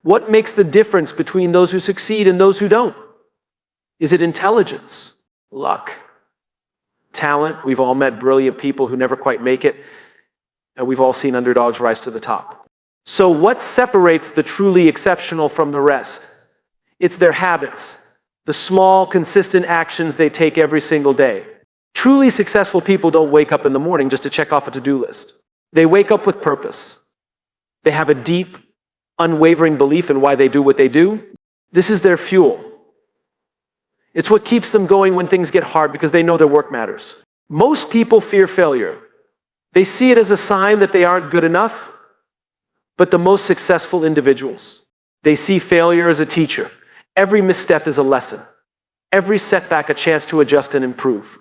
What makes the difference between those who succeed and those who don't? Is it intelligence? Luck? Talent? We've all met brilliant people who never quite make it, and we've all seen underdogs rise to the top. So what separates the truly exceptional from the rest? It's their habits, the small, consistent actions they take every single day. Truly successful people don't wake up in the morning just to check off a to-do list. They wake up with purpose. They have a deep, unwavering belief in why they do what they do. This is their fuel. It's what keeps them going when things get hard because they know their work matters. Most people fear failure. They see it as a sign that they aren't good enough. But the most successful individuals, they see failure as a teacher. Every misstep is a lesson. Every setback a chance to adjust and improve.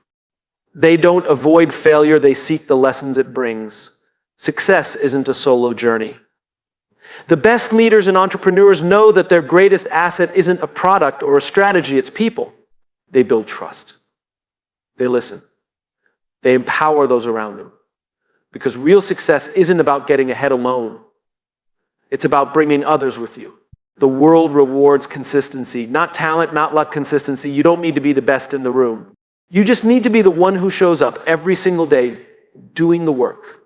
They don't avoid failure, they seek the lessons it brings. Success isn't a solo journey. The best leaders and entrepreneurs know that their greatest asset isn't a product or a strategy, it's people. They build trust. They listen. They empower those around them. Because real success isn't about getting ahead alone. It's about bringing others with you. The world rewards consistency, not talent, not luck, consistency. You don't need to be the best in the room. You just need to be the one who shows up every single day doing the work.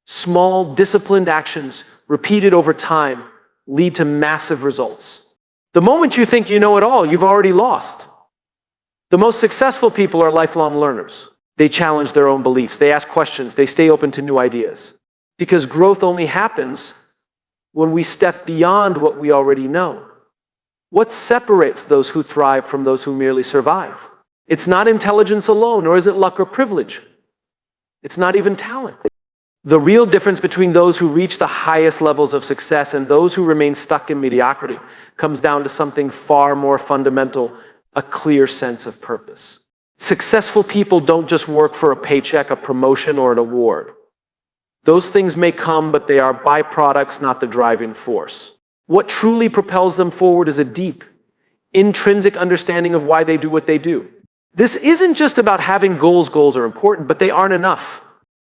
Small, disciplined actions repeated over time lead to massive results. The moment you think you know it all, you've already lost. The most successful people are lifelong learners. They challenge their own beliefs. They ask questions. They stay open to new ideas. Because growth only happens when we step beyond what we already know. What separates those who thrive from those who merely survive? It's not intelligence alone, nor is it luck or privilege. It's not even talent. The real difference between those who reach the highest levels of success and those who remain stuck in mediocrity comes down to something far more fundamental, a clear sense of purpose. Successful people don't just work for a paycheck, a promotion, or an award. Those things may come, but they are byproducts, not the driving force. What truly propels them forward is a deep, intrinsic understanding of why they do what they do. This isn't just about having goals. Goals are important, but they aren't enough.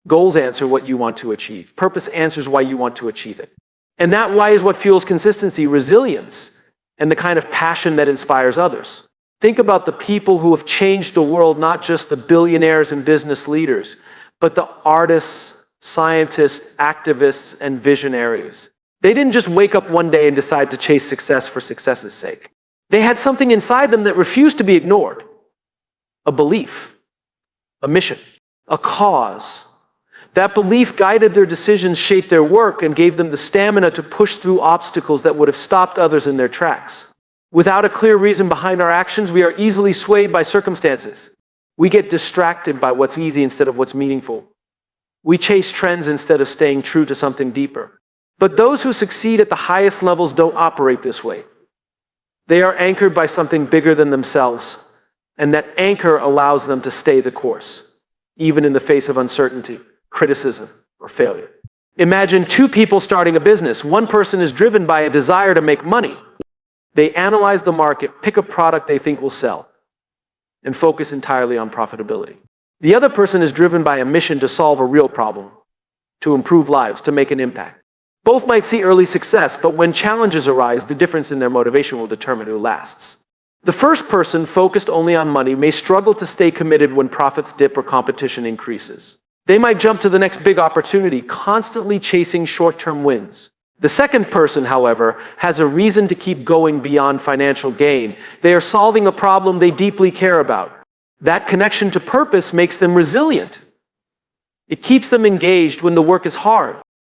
Goals answer what you want to achieve. Purpose answers why you want to achieve it. And that why is what fuels consistency, resilience, and the kind of passion that inspires others. Think about the people who have changed the world, not just the billionaires and business leaders, but the artists, scientists, activists, and visionaries. They didn't just wake up one day and decide to chase success for success's sake. They had something inside them that refused to be ignored. A belief, a mission, a cause. That belief guided their decisions, shaped their work, and gave them the stamina to push through obstacles that would have stopped others in their tracks. Without a clear reason behind our actions, we are easily swayed by circumstances. We get distracted by what's easy instead of what's meaningful. We chase trends instead of staying true to something deeper. But those who succeed at the highest levels don't operate this way. They are anchored by something bigger than themselves, and that anchor allows them to stay the course, even in the face of uncertainty, criticism, or failure. Imagine two people starting a business. One person is driven by a desire to make money. They analyze the market, pick a product they think will sell, and focus entirely on profitability. The other person is driven by a mission to solve a real problem, to improve lives, to make an impact. Both might see early success, but when challenges arise, the difference in their motivation will determine who lasts. The first person, focused only on money, may struggle to stay committed when profits dip or competition increases. They might jump to the next big opportunity, constantly chasing short-term wins. The second person, however, has a reason to keep going beyond financial gain. They are solving a problem they deeply care about. That connection to purpose makes them resilient. It keeps them engaged when the work is hard.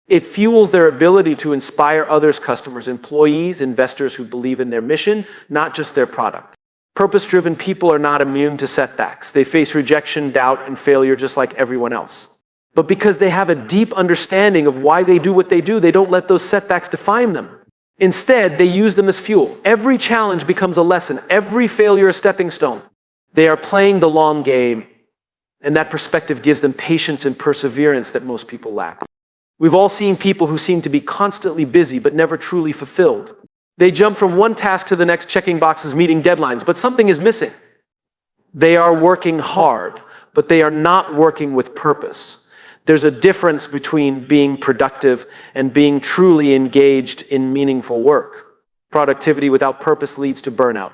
It fuels their ability to inspire others, customers, employees, investors who believe in their mission, not just their product. Purpose-driven people are not immune to setbacks. They face rejection, doubt, and failure just like everyone else. But because they have a deep understanding of why they do what they do, they don't let those setbacks define them. Instead, they use them as fuel. Every challenge becomes a lesson. Every failure a stepping stone. They are playing the long game, and that perspective gives them patience and perseverance that most people lack. We've all seen people who seem to be constantly busy but never truly fulfilled. They jump from one task to the next, checking boxes, meeting deadlines, but something is missing. They are working hard, but they are not working with purpose. There's a difference between being productive and being truly engaged in meaningful work. Productivity without purpose leads to burnout.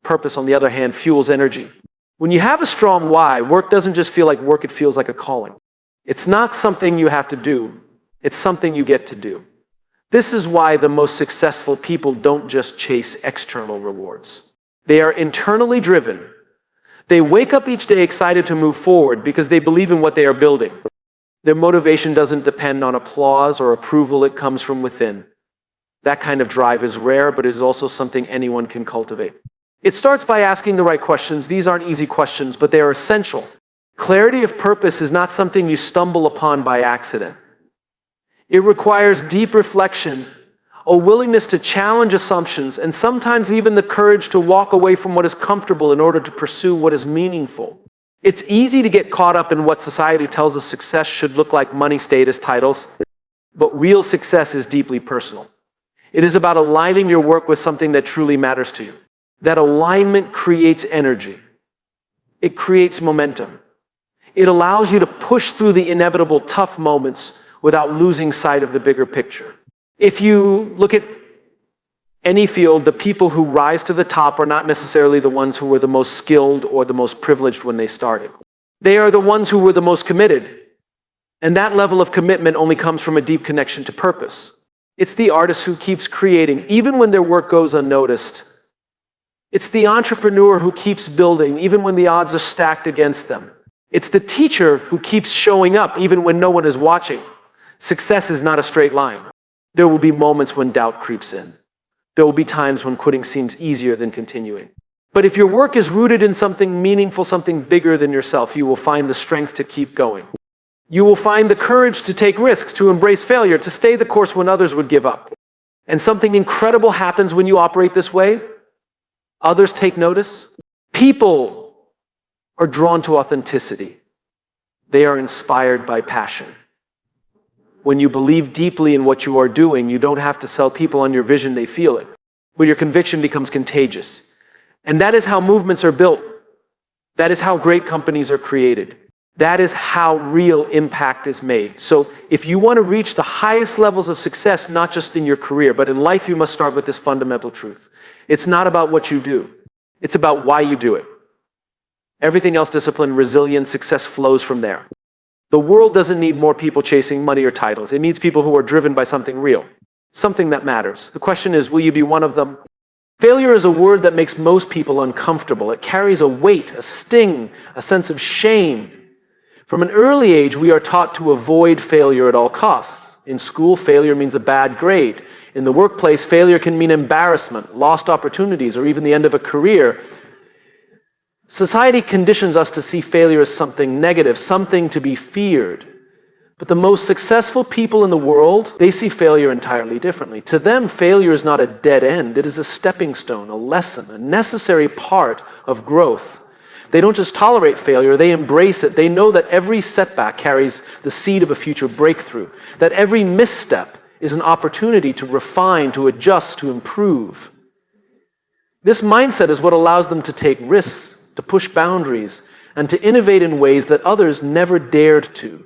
Purpose, on the other hand, fuels energy. When you have a strong why, work doesn't just feel like work, it feels like a calling. It's not something you have to do, it's something you get to do. This is why the most successful people don't just chase external rewards. They are internally driven. They wake up each day excited to move forward because they believe in what they are building. Their motivation doesn't depend on applause or approval, it comes from within. That kind of drive is rare, but it is also something anyone can cultivate. It starts by asking the right questions. These aren't easy questions, but they are essential. Clarity of purpose is not something you stumble upon by accident. It requires deep reflection, a willingness to challenge assumptions, and sometimes even the courage to walk away from what is comfortable in order to pursue what is meaningful. It's easy to get caught up in what society tells us success should look like: money, status, titles. But real success is deeply personal. It is about aligning your work with something that truly matters to you. That alignment creates energy. It creates momentum. It allows you to push through the inevitable tough moments without losing sight of the bigger picture. If you look at any field, the people who rise to the top are not necessarily the ones who were the most skilled or the most privileged when they started. They are the ones who were the most committed. And that level of commitment only comes from a deep connection to purpose. It's the artist who keeps creating, even when their work goes unnoticed. It's the entrepreneur who keeps building, even when the odds are stacked against them. It's the teacher who keeps showing up, even when no one is watching. Success is not a straight line. There will be moments when doubt creeps in. There will be times when quitting seems easier than continuing. But if your work is rooted in something meaningful, something bigger than yourself, you will find the strength to keep going. You will find the courage to take risks, to embrace failure, to stay the course when others would give up. And something incredible happens when you operate this way. Others take notice. People are drawn to authenticity. They are inspired by passion. When you believe deeply in what you are doing, you don't have to sell people on your vision, they feel it. But your conviction becomes contagious. And that is how movements are built. That is how great companies are created. That is how real impact is made. So if you want to reach the highest levels of success, not just in your career, but in life, you must start with this fundamental truth. It's not about what you do. It's about why you do it. Everything else, discipline, resilience, success flows from there. The world doesn't need more people chasing money or titles. It needs people who are driven by something real, something that matters. The question is, will you be one of them? Failure is a word that makes most people uncomfortable. It carries a weight, a sting, a sense of shame. From an early age, we are taught to avoid failure at all costs. In school, failure means a bad grade. In the workplace, failure can mean embarrassment, lost opportunities, or even the end of a career. Society conditions us to see failure as something negative, something to be feared. But the most successful people in the world, they see failure entirely differently. To them, failure is not a dead end. It is a stepping stone, a lesson, a necessary part of growth. They don't just tolerate failure, they embrace it. They know that every setback carries the seed of a future breakthrough, that every misstep is an opportunity to refine, to adjust, to improve. This mindset is what allows them to take risks, to push boundaries, and to innovate in ways that others never dared to.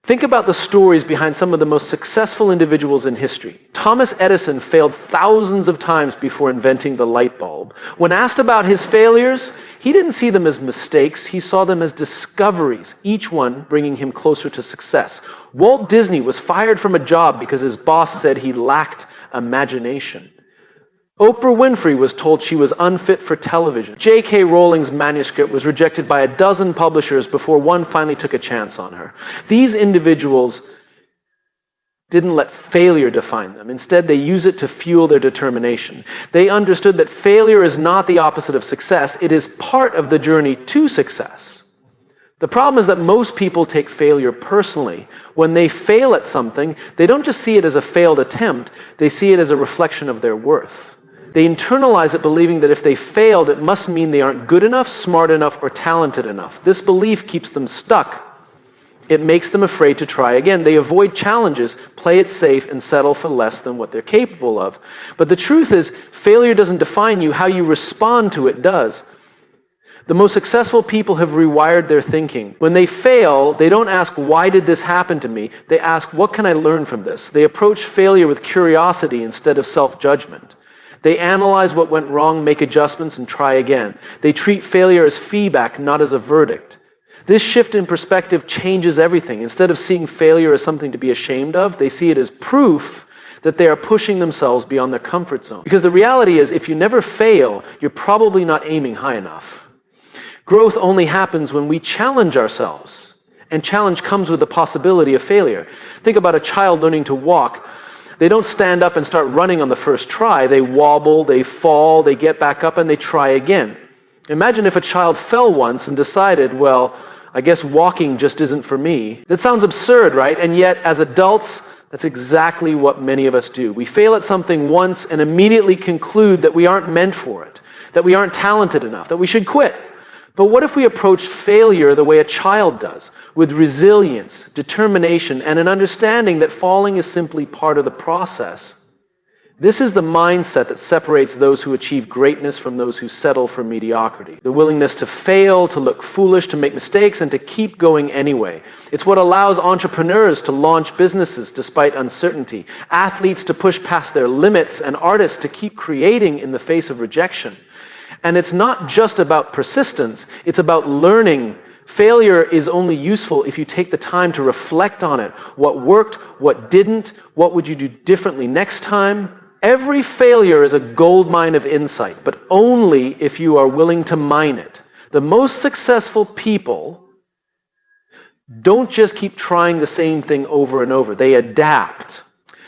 Think about the stories behind some of the most successful individuals in history. Thomas Edison failed thousands of times before inventing the light bulb. When asked about his failures, he didn't see them as mistakes, he saw them as discoveries, each one bringing him closer to success. Walt Disney was fired from a job because his boss said he lacked imagination. Oprah Winfrey was told she was unfit for television. J.K. Rowling's manuscript was rejected by a dozen publishers before one finally took a chance on her. These individuals didn't let failure define them. Instead, they use it to fuel their determination. They understood that failure is not the opposite of success. It is part of the journey to success. The problem is that most people take failure personally. When they fail at something, they don't just see it as a failed attempt, they see it as a reflection of their worth. They internalize it believing that if they failed, it must mean they aren't good enough, smart enough, or talented enough. This belief keeps them stuck. It makes them afraid to try again. They avoid challenges, play it safe, and settle for less than what they're capable of. But the truth is, failure doesn't define you. How you respond to it does. The most successful people have rewired their thinking. When they fail, they don't ask, why did this happen to me? They ask, what can I learn from this? They approach failure with curiosity instead of self-judgment. They analyze what went wrong, make adjustments, and try again. They treat failure as feedback, not as a verdict. This shift in perspective changes everything. Instead of seeing failure as something to be ashamed of, they see it as proof that they are pushing themselves beyond their comfort zone. Because the reality is, if you never fail, you're probably not aiming high enough. Growth only happens when we challenge ourselves. And challenge comes with the possibility of failure. Think about a child learning to walk. They don't stand up and start running on the first try. They wobble, they fall, they get back up, and they try again. Imagine if a child fell once and decided, well, I guess walking just isn't for me. That sounds absurd, right? And yet, as adults, that's exactly what many of us do. We fail at something once and immediately conclude that we aren't meant for it, that we aren't talented enough, that we should quit. But what if we approach failure the way a child does, with resilience, determination, and an understanding that falling is simply part of the process? This is the mindset that separates those who achieve greatness from those who settle for mediocrity. The willingness to fail, to look foolish, to make mistakes, and to keep going anyway. It's what allows entrepreneurs to launch businesses despite uncertainty, athletes to push past their limits, and artists to keep creating in the face of rejection. And it's not just about persistence, it's about learning. Failure is only useful if you take the time to reflect on it. What worked, what didn't, what would you do differently next time? Every failure is a goldmine of insight, but only if you are willing to mine it. The most successful people don't just keep trying the same thing over and over. They adapt.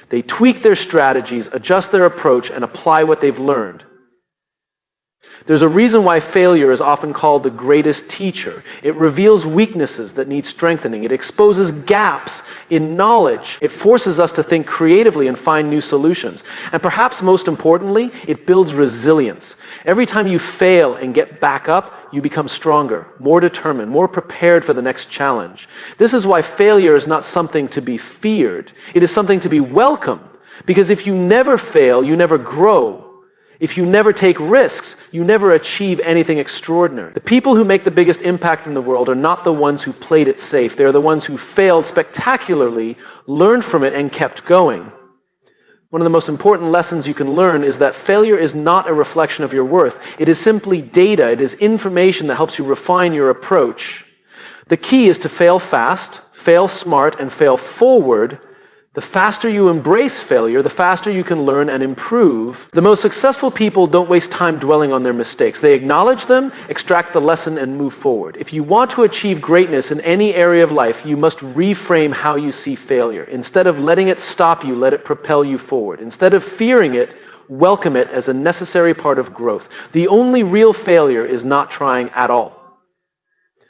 They tweak their strategies, adjust their approach, and apply what they've learned. There's a reason why failure is often called the greatest teacher. It reveals weaknesses that need strengthening. It exposes gaps in knowledge. It forces us to think creatively and find new solutions. And perhaps most importantly, it builds resilience. Every time you fail and get back up, you become stronger, more determined, more prepared for the next challenge. This is why failure is not something to be feared. It is something to be welcomed. Because if you never fail, you never grow. If you never take risks, you never achieve anything extraordinary. The people who make the biggest impact in the world are not the ones who played it safe. They're the ones who failed spectacularly, learned from it, and kept going. One of the most important lessons you can learn is that failure is not a reflection of your worth. It is simply data. It is information that helps you refine your approach. The key is to fail fast, fail smart, and fail forward. The faster you embrace failure, the faster you can learn and improve. The most successful people don't waste time dwelling on their mistakes. They acknowledge them, extract the lesson, and move forward. If you want to achieve greatness in any area of life, you must reframe how you see failure. Instead of letting it stop you, let it propel you forward. Instead of fearing it, welcome it as a necessary part of growth. The only real failure is not trying at all.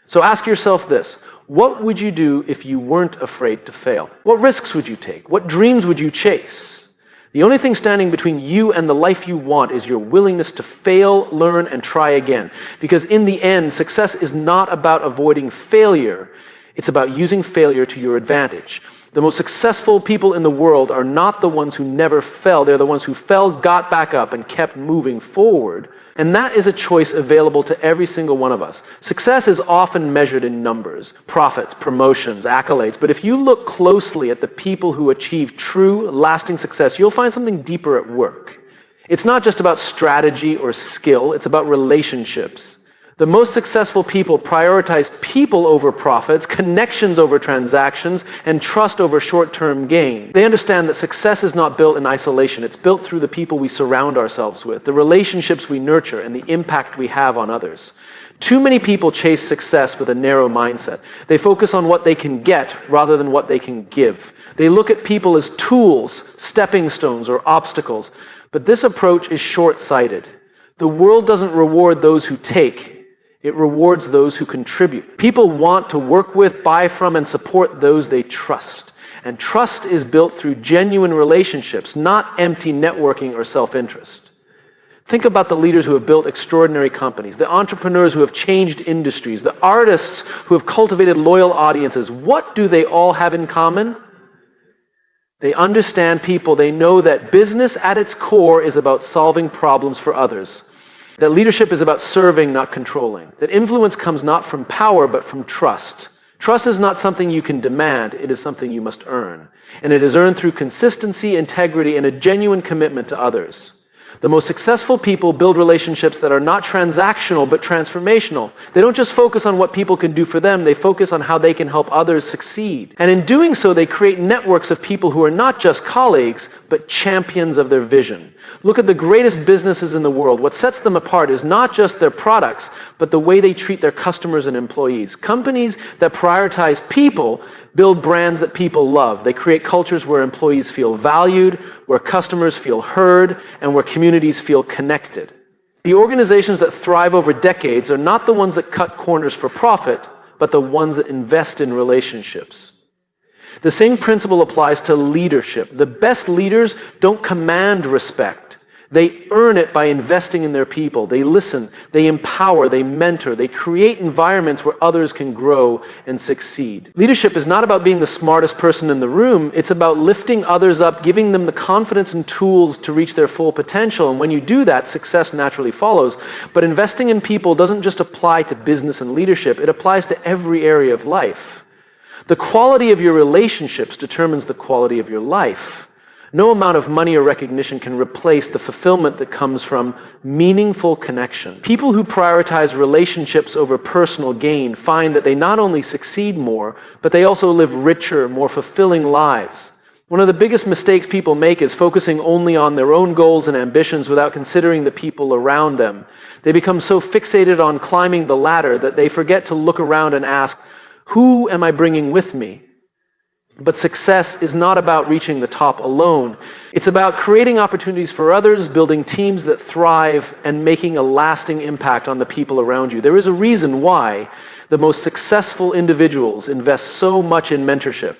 So ask yourself this. What would you do if you weren't afraid to fail? What risks would you take? What dreams would you chase? The only thing standing between you and the life you want is your willingness to fail, learn, and try again. Because in the end, success is not about avoiding failure. It's about using failure to your advantage. The most successful people in the world are not the ones who never fell. They're the ones who fell, got back up, and kept moving forward. And that is a choice available to every single one of us. Success is often measured in numbers, profits, promotions, accolades. But if you look closely at the people who achieve true, lasting success, you'll find something deeper at work. It's not just about strategy or skill. It's about relationships. The most successful people prioritize people over profits, connections over transactions, and trust over short-term gain. They understand that success is not built in isolation. It's built through the people we surround ourselves with, the relationships we nurture, and the impact we have on others. Too many people chase success with a narrow mindset. They focus on what they can get rather than what they can give. They look at people as tools, stepping stones, or obstacles. But this approach is short-sighted. The world doesn't reward those who take. It rewards those who contribute. People want to work with, buy from, and support those they trust. And trust is built through genuine relationships, not empty networking or self-interest. Think about the leaders who have built extraordinary companies, the entrepreneurs who have changed industries, the artists who have cultivated loyal audiences. What do they all have in common? They understand people. They know that business at its core is about solving problems for others. That leadership is about serving, not controlling. That influence comes not from power, but from trust. Trust is not something you can demand, it is something you must earn. And it is earned through consistency, integrity, and a genuine commitment to others. The most successful people build relationships that are not transactional but transformational. They don't just focus on what people can do for them, they focus on how they can help others succeed. And in doing so, they create networks of people who are not just colleagues, but champions of their vision. Look at the greatest businesses in the world. What sets them apart is not just their products, but the way they treat their customers and employees. Companies that prioritize people build brands that people love. They create cultures where employees feel valued, where customers feel heard, and where communities feel connected. The organizations that thrive over decades are not the ones that cut corners for profit, but the ones that invest in relationships. The same principle applies to leadership. The best leaders don't command respect. They earn it by investing in their people. They listen, they empower, they mentor, they create environments where others can grow and succeed. Leadership is not about being the smartest person in the room. It's about lifting others up, giving them the confidence and tools to reach their full potential. And when you do that, success naturally follows. But investing in people doesn't just apply to business and leadership. It applies to every area of life. The quality of your relationships determines the quality of your life. No amount of money or recognition can replace the fulfillment that comes from meaningful connection. People who prioritize relationships over personal gain find that they not only succeed more, but they also live richer, more fulfilling lives. One of the biggest mistakes people make is focusing only on their own goals and ambitions without considering the people around them. They become so fixated on climbing the ladder that they forget to look around and ask, who am I bringing with me? But success is not about reaching the top alone. It's about creating opportunities for others, building teams that thrive, and making a lasting impact on the people around you. There is a reason why the most successful individuals invest so much in mentorship.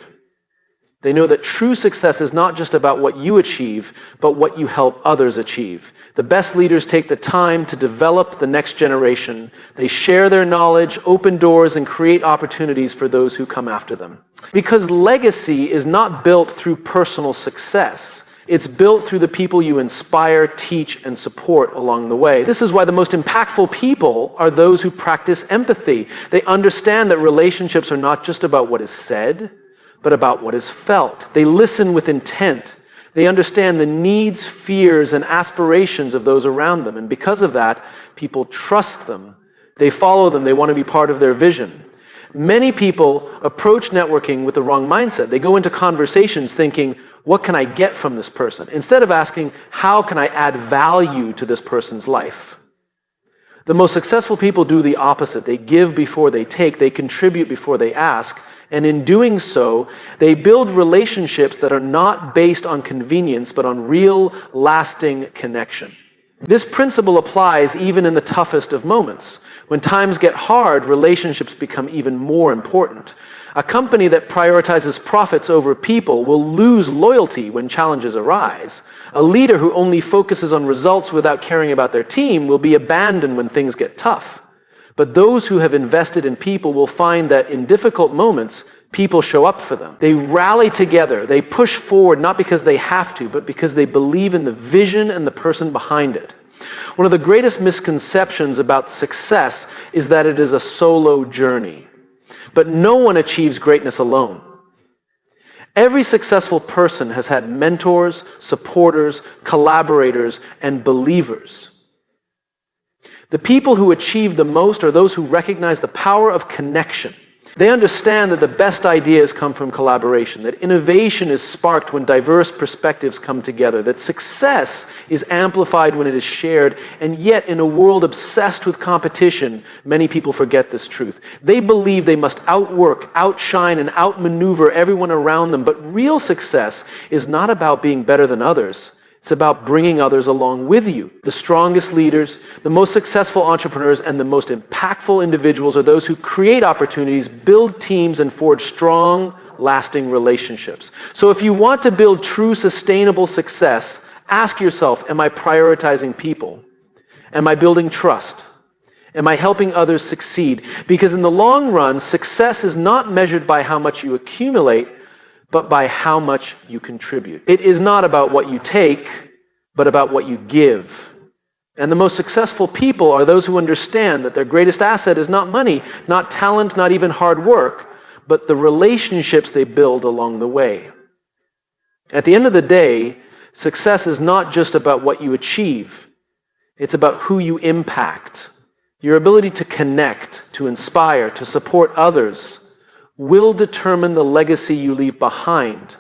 They know that true success is not just about what you achieve, but what you help others achieve. The best leaders take the time to develop the next generation. They share their knowledge, open doors, and create opportunities for those who come after them. Because legacy is not built through personal success. It's built through the people you inspire, teach, and support along the way. This is why the most impactful people are those who practice empathy. They understand that relationships are not just about what is said, but about what is felt. They listen with intent. They understand the needs, fears, and aspirations of those around them. And because of that, people trust them. They follow them. They want to be part of their vision. Many people approach networking with the wrong mindset. They go into conversations thinking, what can I get from this person? Instead of asking, how can I add value to this person's life? The most successful people do the opposite. They give before they take. They contribute before they ask. And in doing so, they build relationships that are not based on convenience, but on real, lasting connection. This principle applies even in the toughest of moments. When times get hard, relationships become even more important. A company that prioritizes profits over people will lose loyalty when challenges arise. A leader who only focuses on results without caring about their team will be abandoned when things get tough. But those who have invested in people will find that in difficult moments, people show up for them. They rally together. They push forward, not because they have to, but because they believe in the vision and the person behind it. One of the greatest misconceptions about success is that it is a solo journey. But no one achieves greatness alone. Every successful person has had mentors, supporters, collaborators, and believers. The people who achieve the most are those who recognize the power of connection. They understand that the best ideas come from collaboration, that innovation is sparked when diverse perspectives come together, that success is amplified when it is shared, and yet in a world obsessed with competition, many people forget this truth. They believe they must outwork, outshine, and outmaneuver everyone around them, but real success is not about being better than others. It's about bringing others along with you. The strongest leaders, the most successful entrepreneurs, and the most impactful individuals are those who create opportunities, build teams, and forge strong, lasting relationships. So if you want to build true, sustainable success, ask yourself, am I prioritizing people? Am I building trust? Am I helping others succeed? Because in the long run, success is not measured by how much you accumulate, but by how much you contribute. It is not about what you take, but about what you give. And the most successful people are those who understand that their greatest asset is not money, not talent, not even hard work, but the relationships they build along the way. At the end of the day, Success is not just about what you achieve. It's about who you impact. Your ability to connect, to inspire, to support others will determine the legacy you leave behind.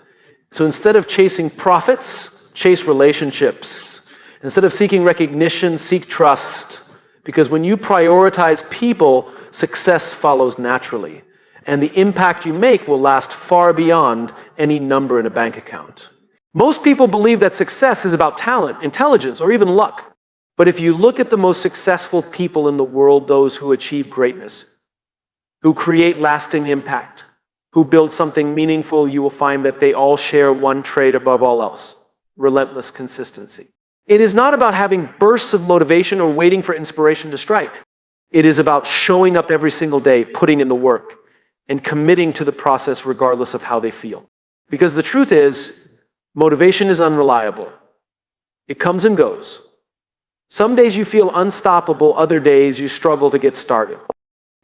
So instead of chasing profits, chase relationships. Instead of seeking recognition, seek trust. Because when you prioritize people, success follows naturally. And the impact you make will last far beyond any number in a bank account. Most people believe that success is about talent, intelligence, or even luck. But if you look at the most successful people in the world, those who achieve greatness, who create lasting impact, who build something meaningful, you will find that they all share one trait above all else: relentless consistency. It is not about having bursts of motivation or waiting for inspiration to strike. It is about showing up every single day, putting in the work, and committing to the process regardless of how they feel. Because the truth is, motivation is unreliable. It comes and goes. Some days you feel unstoppable, other days you struggle to get started.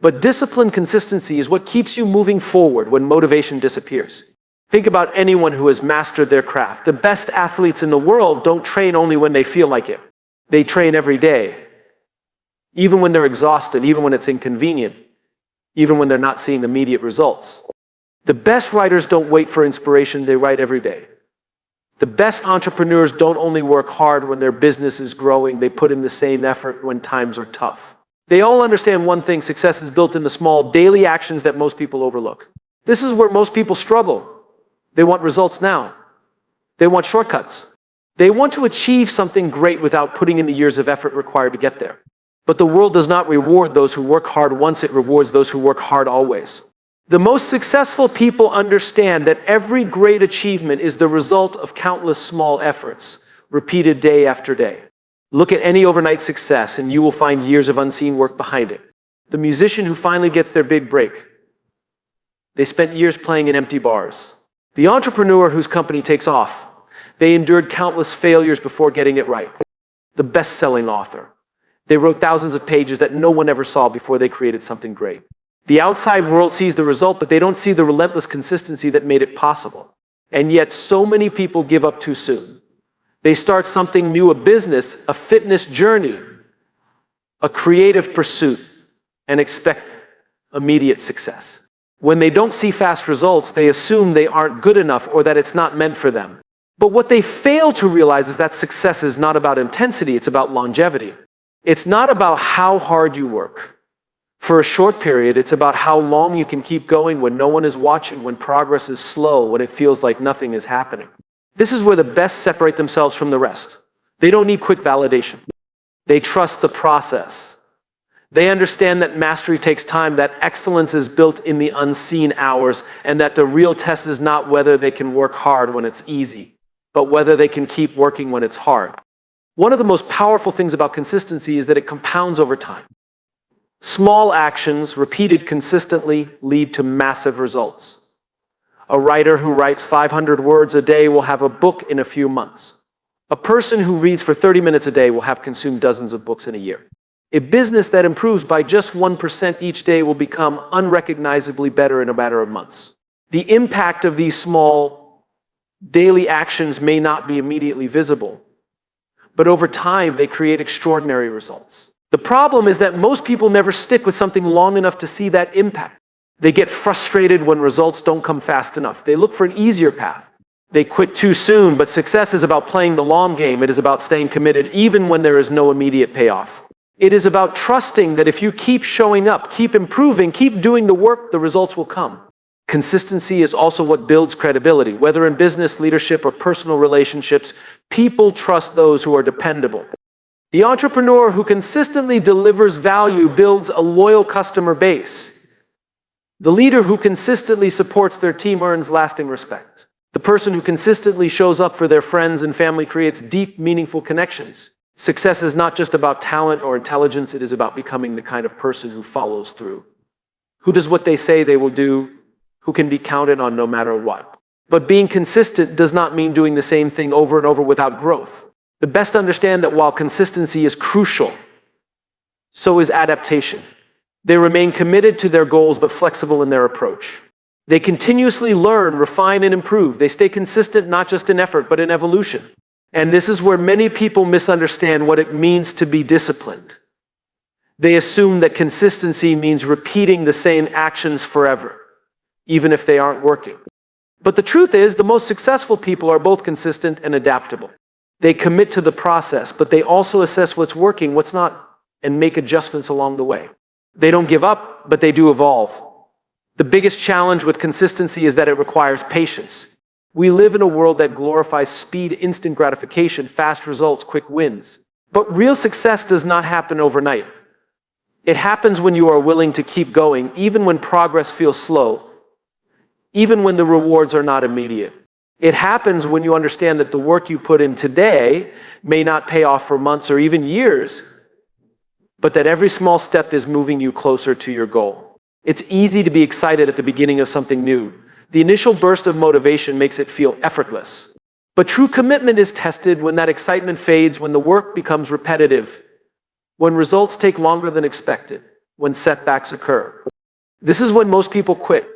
But disciplined consistency is what keeps you moving forward when motivation disappears. Think about anyone who has mastered their craft. The best athletes in the world don't train only when they feel like it. They train every day, even when they're exhausted, even when it's inconvenient, even when they're not seeing immediate results. The best writers don't wait for inspiration, they write every day. The best entrepreneurs don't only work hard when their business is growing, they put in the same effort when times are tough. They all understand one thing: success is built in the small, daily actions that most people overlook. This is where most people struggle. They want results now. They want shortcuts. They want to achieve something great without putting in the years of effort required to get there. But the world does not reward those who work hard once, it rewards those who work hard always. The most successful people understand that every great achievement is the result of countless small efforts, repeated day after day. Look at any overnight success and you will find years of unseen work behind it. The musician who finally gets their big break, they spent years playing in empty bars. The entrepreneur whose company takes off, they endured countless failures before getting it right. The best-selling author, they wrote thousands of pages that no one ever saw before they created something great. The outside world sees the result, but they don't see the relentless consistency that made it possible. And yet so many people give up too soon. They start something new, a business, a fitness journey, a creative pursuit, and expect immediate success. When they don't see fast results, they assume they aren't good enough or that it's not meant for them. But what they fail to realize is that success is not about intensity, it's about longevity. It's not about how hard you work. For a short period, it's about how long you can keep going when no one is watching, when progress is slow, when it feels like nothing is happening. This is where the best separate themselves from the rest. They don't need quick validation. They trust the process. They understand that mastery takes time, that excellence is built in the unseen hours, and that the real test is not whether they can work hard when it's easy, but whether they can keep working when it's hard. One of the most powerful things about consistency is that it compounds over time. Small actions, repeated consistently, lead to massive results. A writer who writes 500 words a day will have a book in a few months. A person who reads for 30 minutes a day will have consumed dozens of books in a year. A business that improves by just 1% each day will become unrecognizably better in a matter of months. The impact of these small daily actions may not be immediately visible, but over time they create extraordinary results. The problem is that most people never stick with something long enough to see that impact. They get frustrated when results don't come fast enough. They look for an easier path. They quit too soon, but success is about playing the long game. It is about staying committed even when there is no immediate payoff. It is about trusting that if you keep showing up, keep improving, keep doing the work, the results will come. Consistency is also what builds credibility. Whether in business, leadership, or personal relationships, people trust those who are dependable. The entrepreneur who consistently delivers value builds a loyal customer base. The leader who consistently supports their team earns lasting respect. The person who consistently shows up for their friends and family creates deep, meaningful connections. Success is not just about talent or intelligence, it is about becoming the kind of person who follows through, who does what they say they will do, who can be counted on no matter what. But being consistent does not mean doing the same thing over and over without growth. The best understand that while consistency is crucial, so is adaptation. They remain committed to their goals but flexible in their approach. They continuously learn, refine, and improve. They stay consistent not just in effort but in evolution. And this is where many people misunderstand what it means to be disciplined. They assume that consistency means repeating the same actions forever, even if they aren't working. But the truth is, the most successful people are both consistent and adaptable. They commit to the process, but they also assess what's working, what's not, and make adjustments along the way. They don't give up, but they do evolve. The biggest challenge with consistency is that it requires patience. We live in a world that glorifies speed, instant gratification, fast results, quick wins. But real success does not happen overnight. It happens when you are willing to keep going, even when progress feels slow, even when the rewards are not immediate. It happens when you understand that the work you put in today may not pay off for months or even years, but that every small step is moving you closer to your goal. It's easy to be excited at the beginning of something new. The initial burst of motivation makes it feel effortless. But true commitment is tested when that excitement fades, when the work becomes repetitive, when results take longer than expected, when setbacks occur. This is when most people quit.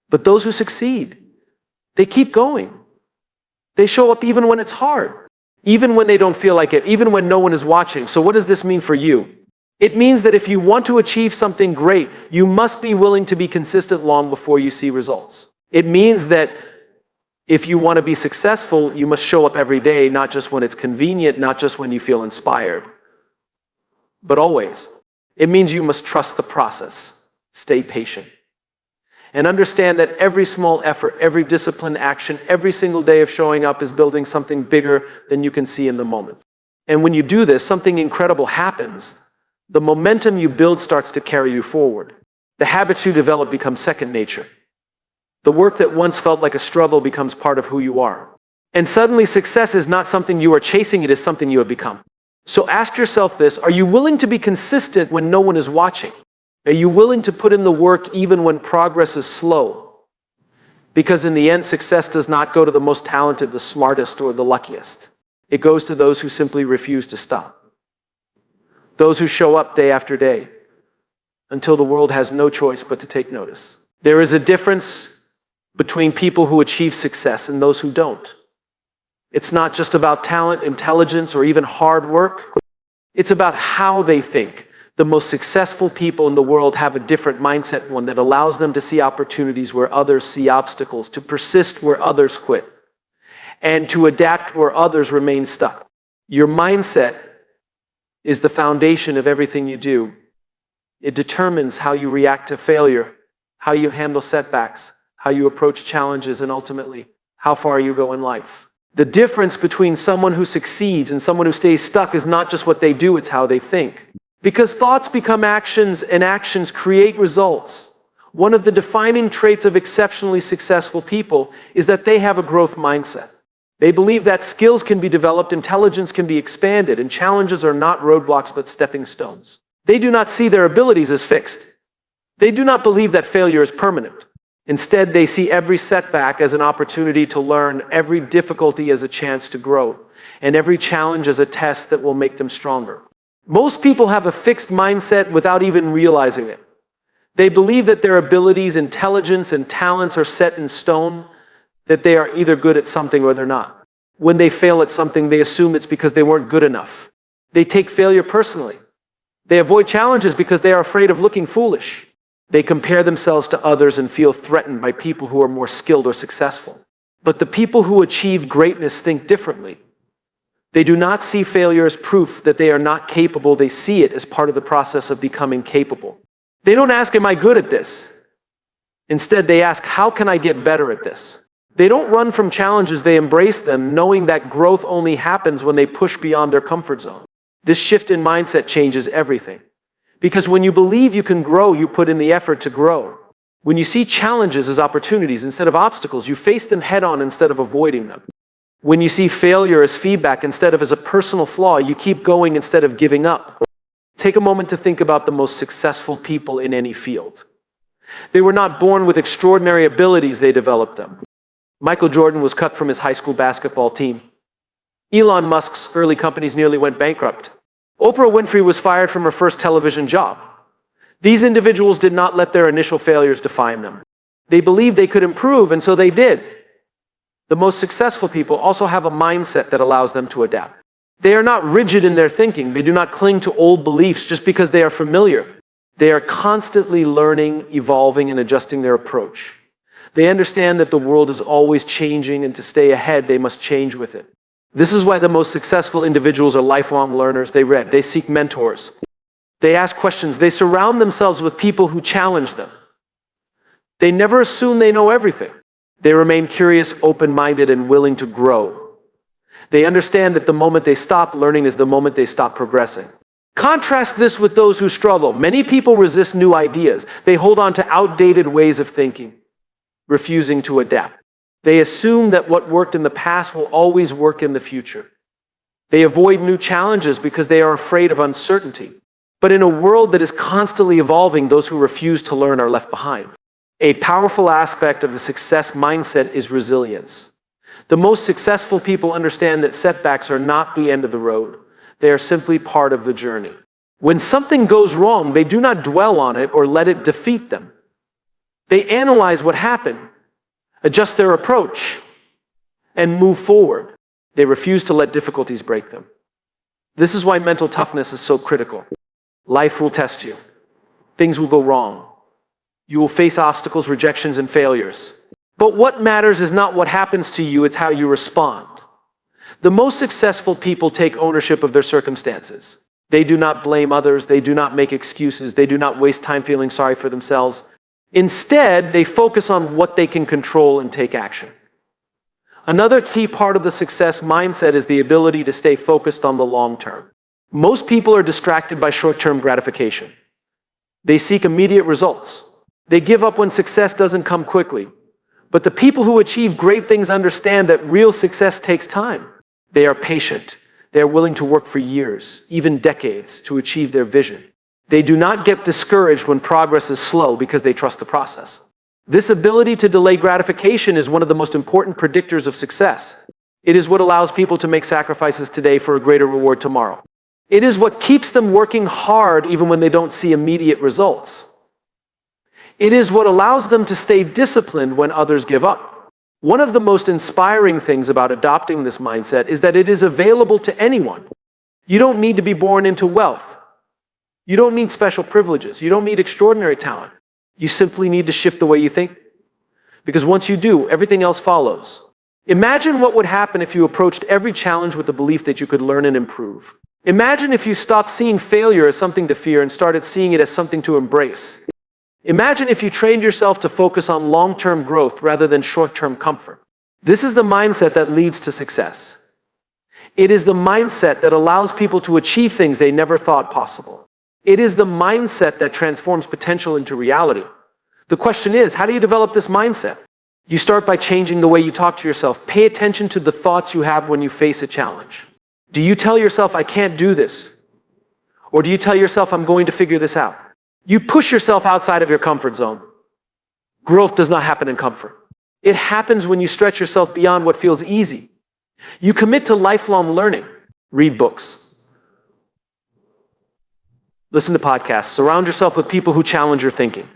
But those who succeed, they keep going. They show up even when it's hard, even when they don't feel like it, even when no one is watching. So what does this mean for you? It means that if you want to achieve something great, you must be willing to be consistent long before you see results. It means that if you want to be successful, you must show up every day, not just when it's convenient, not just when you feel inspired, but always. It means you must trust the process, stay patient, and understand that every small effort, every disciplined action, every single day of showing up is building something bigger than you can see in the moment. And when you do this, something incredible happens. The momentum you build starts to carry you forward. The habits you develop become second nature. The work that once felt like a struggle becomes part of who you are. And suddenly success is not something you are chasing, it is something you have become. So ask yourself this: are you willing to be consistent when no one is watching? Are you willing to put in the work even when progress is slow? Because in the end, success does not go to the most talented, the smartest, or the luckiest. It goes to those who simply refuse to stop. Those who show up day after day until the world has no choice but to take notice. There is a difference between people who achieve success and those who don't. It's not just about talent, intelligence, or even hard work. It's about how they think. The most successful people in the world have a different mindset, one that allows them to see opportunities where others see obstacles, to persist where others quit, and to adapt where others remain stuck. Your mindset is the foundation of everything you do. It determines how you react to failure, how you handle setbacks, how you approach challenges, and ultimately, how far you go in life. The difference between someone who succeeds and someone who stays stuck is not just what they do, it's how they think. Because thoughts become actions, and actions create results. One of the defining traits of exceptionally successful people is that they have a growth mindset. They believe that skills can be developed, intelligence can be expanded, and challenges are not roadblocks but stepping stones. They do not see their abilities as fixed. They do not believe that failure is permanent. Instead, they see every setback as an opportunity to learn, every difficulty as a chance to grow, and every challenge as a test that will make them stronger. Most people have a fixed mindset without even realizing it. They believe that their abilities, intelligence, and talents are set in stone, that they are either good at something or they're not. When they fail at something, they assume it's because they weren't good enough. They take failure personally. They avoid challenges because they are afraid of looking foolish. They compare themselves to others and feel threatened by people who are more skilled or successful. But the people who achieve greatness think differently. They do not see failure as proof that they are not capable. They see it as part of the process of becoming capable. They don't ask, am I good at this? Instead, they ask, how can I get better at this? They don't run from challenges, they embrace them, knowing that growth only happens when they push beyond their comfort zone. This shift in mindset changes everything. Because when you believe you can grow, you put in the effort to grow. When you see challenges as opportunities instead of obstacles, you face them head on instead of avoiding them. When you see failure as feedback instead of as a personal flaw, you keep going instead of giving up. Take a moment to think about the most successful people in any field. They were not born with extraordinary abilities, they developed them. Michael Jordan was cut from his high school basketball team. Elon Musk's early companies nearly went bankrupt. Oprah Winfrey was fired from her first television job. These individuals did not let their initial failures define them. They believed they could improve, and so they did. The most successful people also have a mindset that allows them to adapt. They are not rigid in their thinking. They do not cling to old beliefs just because they are familiar. They are constantly learning, evolving, and adjusting their approach. They understand that the world is always changing, and to stay ahead, they must change with it. This is why the most successful individuals are lifelong learners. They read, they seek mentors, they ask questions, they surround themselves with people who challenge them. They never assume they know everything. They remain curious, open-minded, and willing to grow. They understand that the moment they stop learning is the moment they stop progressing. Contrast this with those who struggle. Many people resist new ideas. They hold on to outdated ways of thinking, refusing to adapt. They assume that what worked in the past will always work in the future. They avoid new challenges because they are afraid of uncertainty. But in a world that is constantly evolving, those who refuse to learn are left behind. A powerful aspect of the success mindset is resilience. The most successful people understand that setbacks are not the end of the road. They are simply part of the journey. When something goes wrong, they do not dwell on it or let it defeat them. They analyze what happened, adjust their approach, and move forward. They refuse to let difficulties break them. This is why mental toughness is so critical. Life will test you. Things will go wrong. You will face obstacles, rejections, and failures. But what matters is not what happens to you, it's how you respond. The most successful people take ownership of their circumstances. They do not blame others, they do not make excuses, they do not waste time feeling sorry for themselves. Instead, they focus on what they can control and take action. Another key part of the success mindset is the ability to stay focused on the long term. Most people are distracted by short-term gratification. They seek immediate results. They give up when success doesn't come quickly. But the people who achieve great things understand that real success takes time. They are patient. They are willing to work for years, even decades, to achieve their vision. They do not get discouraged when progress is slow because they trust the process. This ability to delay gratification is one of the most important predictors of success. It is what allows people to make sacrifices today for a greater reward tomorrow. It is what keeps them working hard even when they don't see immediate results. It is what allows them to stay disciplined when others give up. One of the most inspiring things about adopting this mindset is that it is available to anyone. You don't need to be born into wealth. You don't need special privileges. You don't need extraordinary talent. You simply need to shift the way you think. Because once you do, everything else follows. Imagine what would happen if you approached every challenge with the belief that you could learn and improve. Imagine if you stopped seeing failure as something to fear and started seeing it as something to embrace. Imagine if you trained yourself to focus on long-term growth rather than short-term comfort. This is the mindset that leads to success. It is the mindset that allows people to achieve things they never thought possible. It is the mindset that transforms potential into reality. The question is, how do you develop this mindset? You start by changing the way you talk to yourself. Pay attention to the thoughts you have when you face a challenge. Do you tell yourself, I can't do this? Or do you tell yourself, I'm going to figure this out? You push yourself outside of your comfort zone. Growth does not happen in comfort. It happens when you stretch yourself beyond what feels easy. You commit to lifelong learning. Read books. Listen to podcasts. Surround yourself with people who challenge your thinking.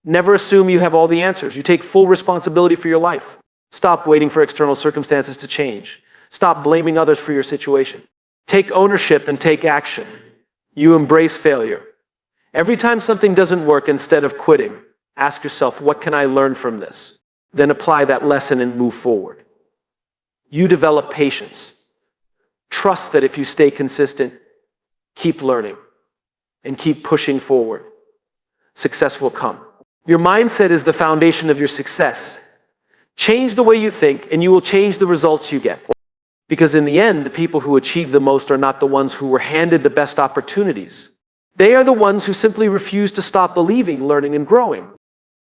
Never assume you have all the answers. You take full responsibility for your life. Stop waiting for external circumstances to change. Stop blaming others for your situation. Take ownership and take action. You embrace failure. Every time something doesn't work, instead of quitting, ask yourself, what can I learn from this? Then apply that lesson and move forward. You develop patience. Trust that if you stay consistent, keep learning, and keep pushing forward, success will come. Your mindset is the foundation of your success. Change the way you think, and you will change the results you get. Because in the end, the people who achieve the most are not the ones who were handed the best opportunities. They are the ones who simply refuse to stop believing, learning, and growing.